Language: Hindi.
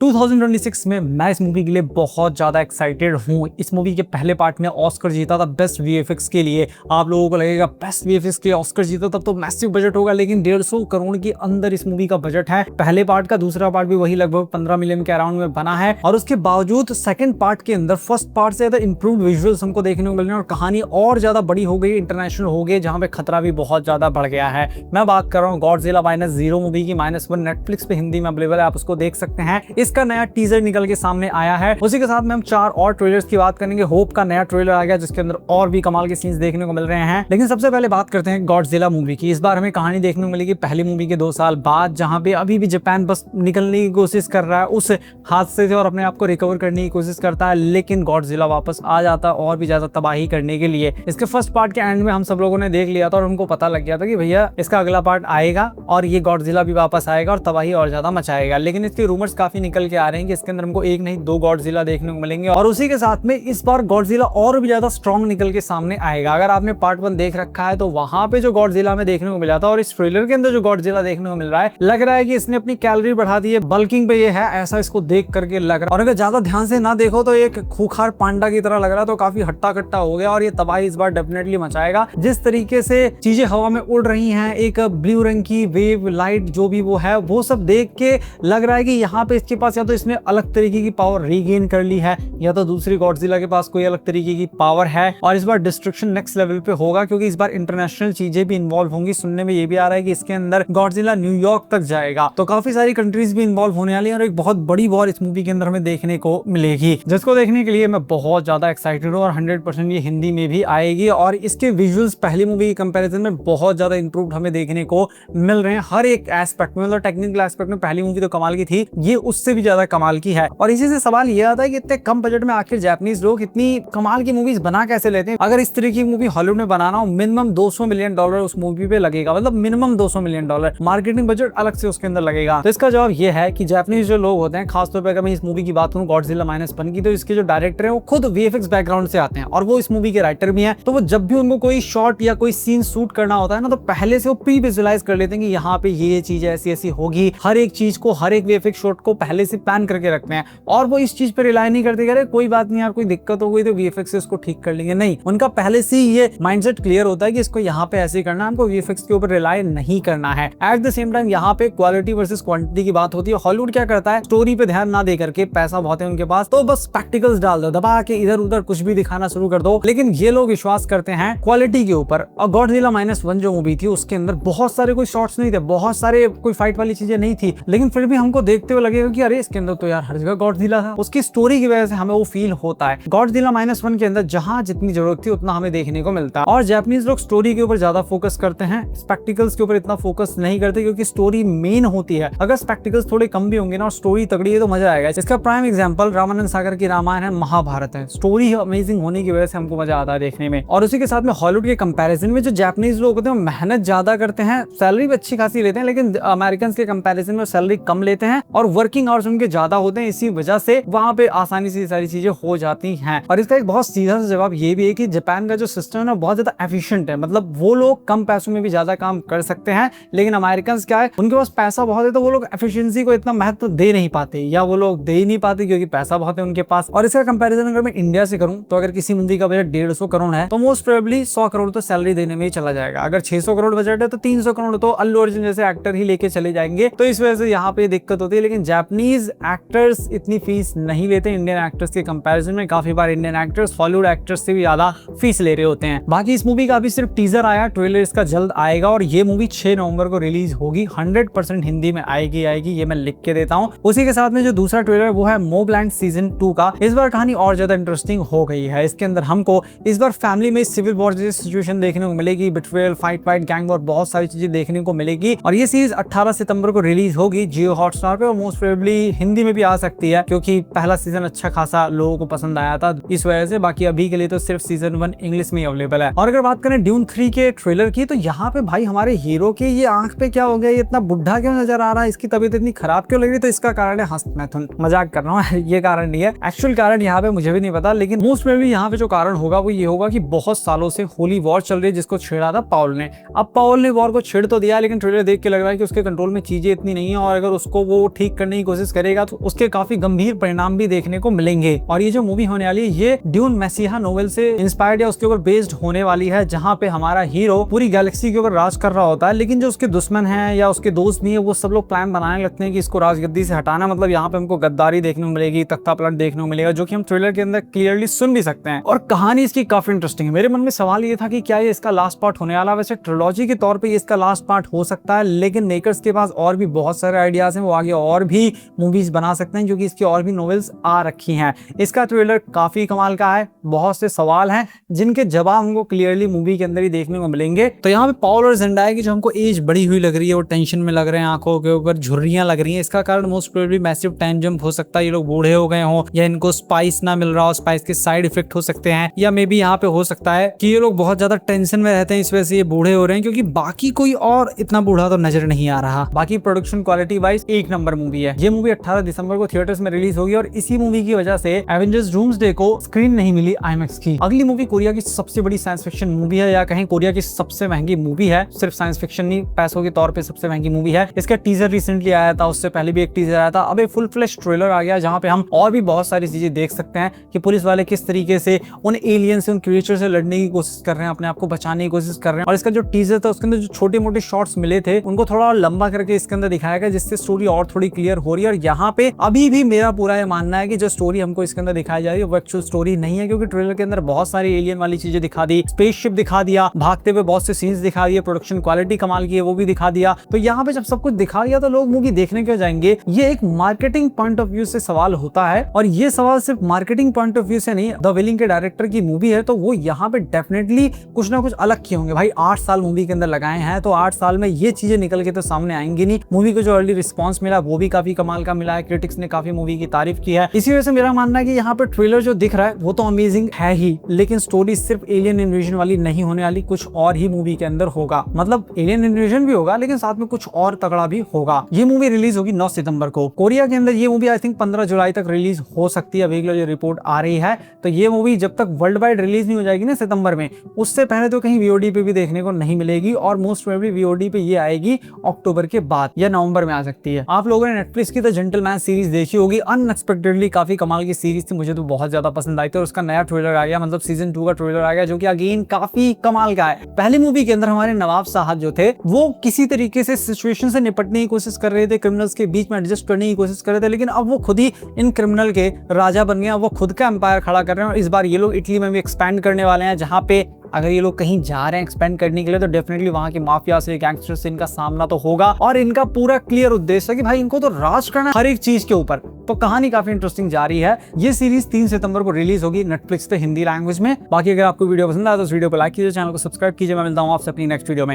2026 में मैं इस मूवी के लिए बहुत ज्यादा एक्साइटेड हूँ। इस मूवी के पहले पार्ट में ऑस्कर जीता था बेस्ट वीएफएक्स के लिए। आप लोगों को लगेगा बेस्ट वीएफएक्स के लिए ऑस्कर जीता तब तो मैसिव बजट होगा, लेकिन 150 करोड़ के अंदर इस मूवी का बजट है। पहले पार्ट का दूसरा पार्ट भी वही लगभग 15 मिलियन के अराउंड में बना है, और उसके बावजूद सेकंड पार्ट के अंदर फर्स्ट पार्ट से ज्यादा इंप्रूव्ड विजुअल्स हमको देखने को मिल रहे हैं और कहानी और ज्यादा बड़ी हो गई, इंटरनेशनल हो गई, जहां पे खतरा भी बहुत ज्यादा बढ़ गया है। मैं बात कर रहा हूँ गॉडजिला -0 मूवी की -1 नेटफ्लिक्स पे हिंदी में अवेलेबल है, आप उसको देख सकते हैं। इसका नया टीजर निकल के सामने आया है। उसी के साथ में हम 4 और ट्रेलर्स की बात करेंगे। होप का नया ट्रेलर आ गया जिसके अंदर और भी कमाल के सीन्स देखने को मिल रहे हैं। लेकिन सबसे पहले बात करते हैं गॉडजिला मूवी की। इस बार हमें कहानी देखने को मिलेगी पहली मूवी के 2 साल बाद, जहां पे अभी भी जापान बस निकलने की कोशिश कर रहा है उस हादसे से और अपने आप को रिकवर करने की कोशिश करता है, लेकिन गॉडजिला वापस आ जाता है और भी ज्यादा तबाही करने के लिए। इसके फर्स्ट पार्ट के एंड में हम सब लोगों ने देख लिया था और हमको पता लग गया था कि भैया इसका अगला पार्ट आएगा और ये गॉडजिला भी वापस आएगा और तबाही और ज्यादा मचाएगा। लेकिन इसके रूमर्स काफी निकल के आ रहे हैं कि इसके अंदर हमको 1 नहीं 2 गॉडजिला देखने को मिलेंगे, और उसी के साथ में इस बार गॉडजिला और भी ज्यादा स्ट्रॉन्ग निकल के सामने आएगा। अगर आपने पार्ट 1 देख रखा है तो वहां पे जो गॉडजिला में देखने को मिला था और इस ट्रेलर के अंदर जो गॉडजिला देखने को मिल रहा है, लग रहा है कि इसने अपनी कैलोरी बढ़ा दी है, बल्किंग पे ये है, ऐसा इसको देख करके लग रहा है। और अगर ज्यादा ध्यान से ना देखो तो एक खूंखार पांडा की तरह लग रहा है, तो काफी हट्टा कट्टा हो गया और ये तबाही इस बार डेफिनेटली मचाएगा। जिस तरीके से चीजें हवा में उड़ रही हैं, एक ब्लू रंग की वेव लाइट जो भी वो है, वो सब देख के लग रहा है कि यहाँ पे इसके पास या तो इसने अलग तरीके की पावर रीगेन कर ली है, या तो दूसरी गॉडजिला के पास कोई अलग तरीके की पावर है। और इस बार डिस्ट्रक्शन नेक्स्ट लेवल पे होगा, क्योंकि इस बार इंटरनेशनल चीजें भी इन्वॉल्व होंगी। सुनने में ये भी आ रहा है कि इसके अंदर गॉडजिला न्यूयॉर्क तक जाएगा, तो काफी सारी कंट्रीज भी इन्वॉल्व होने वाली है और एक बहुत बड़ी वॉर इस मूवी के अंदर हमें देखने को मिलेगी, जिसको देखने के लिए मैं बहुत ज्यादा एक्साइटेड हूँ। और 100% ये हिंदी में भी आएगी और इसके विजुअल्स पहली मूवी की कंपैरिजन में बहुत ज्यादा इंप्रूव्ड हमें देखने को मिल रहे हैं हर एक एस्पेक्ट में। मतलब टेक्निकल एस्पेक्ट में पहली मूवी तो कमाल की थी, ये उससे भी ज्यादा कमाल की है। और इसी से सवाल ये आता है कि इतने कम बजट में आखिर जापानीज लोग इतनी कमाल की मूवीज बना कैसे लेते हैं। अगर इस तरह की मूवी हॉलीवुड में बनाना हो, मिनिमम $200 मिलियन उस मूवी पे लगेगा, मतलब मिनिमम $200 मिलियन। मार्केटिंग बजट अलग से उसके अंदर लगेगा। तो इसका जवाब ये है कि जापानीज जो लोग होते हैं, खासतौर पर अगर मैं इस मूवी की बात करूं गॉडजिला -1 की, तो इसके जो डायरेक्टर हैं वो खुद वीएफएक्स बैकग्राउंड से आते हैं और वो इस मूवी के राइटर भी हैं। तो वो जब भी उनको कोई शॉट या कोई सीन शूट करना होता है ना, तो पहले से वो प्री विजुअलाइज कर लेते हैं कि यहाँ पे ये चीज ऐसी ऐसी होगी। हर एक चीज को, हर एक वीएफएक्स शॉट को पहले से प्लान करके रखते हैं और वो इस चीज पे रिलाई नहीं करते कि कोई बात नहीं यार, कोई दिक्कत हो गई तो वीएफएक्स से उसको ठीक कर लेंगे। नहीं, उनका पहले से ही ये माइंडसेट क्लियर होता है कि इसको यहाँ पे ऐसे करना है, हमको वीएफएक्स के ऊपर रिलाई नहीं करना है। एट द सेम टाइम यहाँ पे क्वालिटी वर्सेस क्वांटिटी की बात होती है। हॉलीवुड क्या करता है, स्टोरी पे ध्यान ना दे करके, पैसा बहुत है उनके पास तो बस प्रैक्टिकल्स डाल दो, दबा के इधर उधर कुछ भी दिखाना शुरू कर दो। लेकिन ये लोग विश्वास करते हैं क्वालिटी के ऊपर। और गॉडजिला -1 जो मूवी थी उसके अंदर बहुत सारे कोई शॉट्स नहीं थे, बहुत सारे कोई फाइट वाली चीजें नहीं थी, लेकिन फिर भी हमको देखते हुए लगेगा कि अरे इसके अंदर तो यार हर जगह गॉडजिला था। उसकी स्टोरी की वजह से हमें वो फील होता है। गॉडजिला -1 के अंदर जहां जितनी जरूरत थी उतना हमें देखने को मिलता है। और जापानीज लोग स्टोरी के ऊपर ज्यादा फोकस करते हैं, स्पेक्टिकल्स के ऊपर इतना फोकस नहीं करते, क्योंकि स्टोरी मेन होती है। अगर स्पेक्टिकल्स थोड़े कम भी होंगे ना और स्टोरी तगड़ी है तो मजा आएगा। इसका प्राइम एग्जांपल रामानंद सागर की रामायण है, महाभारत है। स्टोरी अमेजिंग होने की वजह से हमको मजा आता है देखने में। और उसी के साथ में हॉलीवुड के कंपैरिजन में जो जापानीज लोग होते हैं मेहनत ज्यादा करते हैं, सैलरी भी अच्छी खासी लेते हैं, लेकिन अमेरिकन के कंपैरिजन में सैलरी कम लेते हैं और वर्किंग आवर्स उनके ज्यादा होते हैं। इसी वजह से वहां पे आसानी से सारी चीजें हो जाती हैं। और इसका एक बहुत सीधा सा जवाब ये भी है कि जापान का जो सिस्टम है ना बहुत ज्यादा एफिशिएंट है। मतलब वो लोग कम पैसों में भी ज्यादा काम कर सकते हैं, लेकिन अमेरिकन क्या है, उनके पास पैसा बहुत है तो वो लोग एफिशिएंसी को इतना महत्व दे नहीं पाते, या वो लोग दे ही नहीं पाते क्योंकि पैसा बहुत है उनके पास। और इसका कंपैरिजन अगर मैं इंडिया से करूं तो अगर किसी मूवी का बजट 150 करोड़ है तो मोस्ट प्रोबेबली 100 करोड़ तो सैलरी देने में ही चला जाएगा। अगर 600 करोड़ बजट है तो 300 करोड़ तो अल्लू अर्जुन जैसे एक्टर ही लेके चले जाएंगे। तो इस वजह से यहाँ पे दिक्कत होती है। लेकिन जापानीज एक्टर्स इतनी फीस नहीं लेते इंडियन एक्टर्स के कंपैरिजन में। काफी बार इंडियन एक्टर्स हॉलीवुड एक्टर्स से भी ज्यादा फीस ले रहे होते हैं। बाकी इस मूवी का अभी सिर्फ टीजर आया, ट्रेलर इसका जल्द आएगा और ये मूवी 6 नवंबर को रिलीज होगी। 100% हिंदी में आएगी, ये मैं लिख के देता हूँ। उसी के साथ में जो दूसरा ट्रेलर वो है मोबलैंड सीजन 2 का। इस बार कहानी और ज्यादा इंटरेस्टिंग हो गई है। इसके अंदर हमको इस बार फैमिली में सिविल वॉर जैसी सिचुएशन देखने को मिलेगी, बिट्रेयल, फाइट, गैंग वॉर, बहुत सारी चीजें देखने को मिलेगी। और ये सीरीज 18 सितंबर को रिलीज होगी जियो हॉटस्टार पे और मोस्ट प्रोबेबली हिंदी में भी आ सकती है, क्योंकि पहला सीजन अच्छा खासा लोगों को पसंद आया था इस वजह से। बाकी अभी के लिए तो सिर्फ सीजन 1 इंग्लिश में अवेलेबल है। और अगर बात करें ड्यून 3 के ट्रेलर की, तो यहाँ पे भाई हमारे हीरो के ये आंख पे क्या हो गया, ये इतना बुढ़ा क्यों नजर आ रहा है, इसकी तबीयत इतनी खराब क्यों लग रही है? तो इसका कारण है हस्तमैथुन। मजाक कर रहा हूँ, ये कारण नहीं है। एक्चुअल कारण यहाँ पे मुझे भी नहीं पता, लेकिन मोस्ट प्रोबेबली यहाँ पे जो कारण होगा वो ये होगा कि बहुत सालों से होली वॉर चल रही है जिसको छेड़ा था पाउल ने। अब पाउल ने वॉर को छेड़ तो दिया, लेकिन ट्रेलर देख के लग रहा है कि उसके कंट्रोल में चीजें इतनी नहीं है, और अगर उसको वो ठीक करने की कोशिश करेगा तो उसके काफी गंभीर परिणाम भी देखने को मिलेंगे। और ये जो मूवी होने वाली है ये ड्यून मसीहा नोवेल से इंस्पायर्ड या उसके ऊपर बेस्ड होने वाली है, जहाँ पे हमारा हीरो पूरी गैलेक्सी के ऊपर राज कर रहा होता है, लेकिन जो उसके दुश्मन हैं या उसके दोस्त भी हैं वो सब लोग प्लान बनाने लगते हैं कि इसको राजगद्दी से हटाना। मतलब यहाँ पे हमको गद्दारी देखने को मिलेगी, तख्ता पलट देखने को मिलेगा, जो कि हम थ्रिलर के अंदर क्लियरली सुन भी सकते हैं। और कहानी इसकी काफी इंटरेस्टिंग है। मेरे मन में सवाल ये था कि क्या ये इसका लास्ट पार्ट होने वाला। वैसे ट्रिलॉजी के तौर पे ये इसका लास्ट पार्ट हो सकता है, लेकिन मेकर्स के पास और भी बहुत सारे आइडियाज हैं, वो आगे और भी मूवीज बना सकते हैं, जो कि इसकी और भी नॉवेल्स आ रखी हैं। इसका ट्रेलर काफी कमाल का है, बहुत से सवाल हैं जिनके जवाब हमको क्लियरली मूवी के अंदर ही देखने को मिलेंगे। तो यहाँ पे पॉल और ज़ेंडाया की जो हमको एज बड़ी हुई लग रही है, वो टेंशन में लग रहे हैं, आंखों के ऊपर झुर्रियां लग रही हैं। इसका कारण most probably massive time jump हो सकता है, ये लोग बूढ़े हो गए हों या इनको स्पाइस ना मिल रहा हो, स्पाइस के साइड इफेक्ट हो सकते हैं, या मे बी यहाँ पे हो सकता है कि ये लोग बहुत ज्यादा टेंशन में रहते हैं, इस वजह से ये बूढ़े हो रहे हैं, क्योंकि बाकी कोई और इतना बूढ़ा तो नजर नहीं आ रहा। बाकी प्रोडक्शन क्वालिटी वाइज एक नंबर मूवी है। ये मूवी 18 दिसंबर को थिएटर्स में रिलीज होगी और इसी मूवी की वजह से एवेंजर्स डूम्सडे को स्क्रीन नहीं मिली IMAX की। अगली मूवी कोरिया की सबसे बड़ी साइंस फिक्शन मूवी है, या कहीं कोरिया की सबसे महंगी मूवी है। सिर्फ साइंस फिक्शन नहीं, पैसों के तौर पे सबसे महंगी मूवी है। इसका टीजर रिसेंटली आया था, उससे पहले भी एक टीजर आया था, अब एक फुल फ्लैश ट्रेलर आ गया, जहां पे हम और भी बहुत सारी चीजें देख सकते हैं कि पुलिस वाले किस तरीके से उन एलियन से, उन क्रिएचर से लड़ने की कोशिश कर रहे हैं, अपने आप को बचाने की कोशिश कर रहे हैं। और इसका जो टीजर था उसके अंदर जो छोटे मोटे शॉट्स मिले थे उनको थोड़ा और लंबा करके इसके अंदर दिखाया गया, जिससे स्टोरी और थोड़ी क्लियर हो रही है। और यहाँ पे अभी भी मेरा पूरा ये मानना है कि जो स्टोरी हमको इसके अंदर दिखाई जा रही है वो एक्चुअल स्टोरी नहीं है, क्योंकि ट्रेलर के अंदर बहुत सारी एलियन वाली चीजें दिखा दी, स्पेसशिप दिखा दिया, भागते हुए बहुत से सीन्स दिखा दिए, प्रोडक्शन क्वालिटी कमाल की है वो भी दिखा दिया। तो यहाँ पे जब सब कुछ दिखा दिया तो लोग मूवी देखने क्यों जाएंगे? ये एक मार्केटिंग पॉइंट ऑफ व्यू से सवाल होता है, और ये सवाल सिर्फ मार्केटिंग पॉइंट ऑफ व्यू से नहीं। द विलिंग के डायरेक्टर की मूवी है, तो वो यहाँ पे डेफिनेटली कुछ ना कुछ अलग किए होंगे। भाई 8 साल मूवी के अंदर लगाए हैं, तो 8 साल में ये चीजें निकल के तो सामने आएंगी नहीं। मूवी को जो अर्ली रिस्पॉन्स मिला वो भी काफी कमाल का मिला है, क्रिटिक्स ने काफी मूवी की तारीफ की है। इसी वजह से मेरा मानना है कि यहाँ पे ट्रेलर जो दिख रहा है वो तो अमेजिंग है ही, लेकिन स्टोरी सिर्फ एलियन इन्वेजन वाली नहीं होने वाली, कुछ और ही मूवी के अंदर होगा। मतलब एलियन इन्वेजन भी होगा, लेकिन साथ में कुछ और तगड़ा भी होगा। ये मूवी रिलीज होगी 9 सितंबर को कोरिया के अंदर। ये मूवी आई थिंक 15 जुलाई तक रिलीज हो सकती है, अभी जो रिपोर्ट आ रही है। तो ये मूवी जब तक वर्ल्ड वाइड रिलीज नहीं हो जाएगी ना सितंबर में, उससे पहले तो कहीं VOD पे भी देखने को नहीं मिलेगी, और मोस्ट प्रोबेबली VOD पे ये आएगी अक्टूबर के बाद या नवंबर में आ सकती है। आप लोगों ने नेटफ्लिक्स की द जेंटलमैन सीरीज देखी होगी, अनएक्सपेक्टेडली काफी कमाल की सीरीज थी, मुझे तो बहुत ज्यादा पसंद आई थी। और उसका नया ट्रेलर आ गया, मतलब सीजन 2 का ट्रेलर आ गया, जो कि अगेन काफी कमाल का है। पहली मूवी के अंदर हमारे नवाब साहब जो थे वो किसी तरीके से सिचुएशन से निपटने की कोशिश कर रहे थे, क्रिमिनल्स के बीच में एडजस्ट करने की कोशिश कर रहे थे, लेकिन अब वो खुद ही इन क्रिमिनल के राजा बन गए, वो खुद का एम्पायर खड़ा कर रहे हैं। और इस बार ये लोग इटली में भी एक्सपैंड करने वाले हैं, जहाँ पे अगर ये लोग कहीं जा रहे हैं एक्सपेंड करने के लिए तो डेफिनेटली वहां की माफिया से, गैंगस्टर से इनका सामना तो होगा। और इनका पूरा क्लियर उद्देश्य है कि भाई इनको तो राज करना हर एक चीज के ऊपर। तो कहानी काफी इंटरेस्टिंग जा रही है। ये सीरीज 3 सितंबर को रिलीज होगी नेटफ्लिक्स पे हिंदी लैंग्वेज में। बाकी अगर आपको वीडियो पसंद आया तो इस वीडियो को लाइक कीजिए, चैनल को सब्सक्राइब कीजिए। मैं मिलता हूँ आपसे अपनी नेक्स्ट वीडियो में।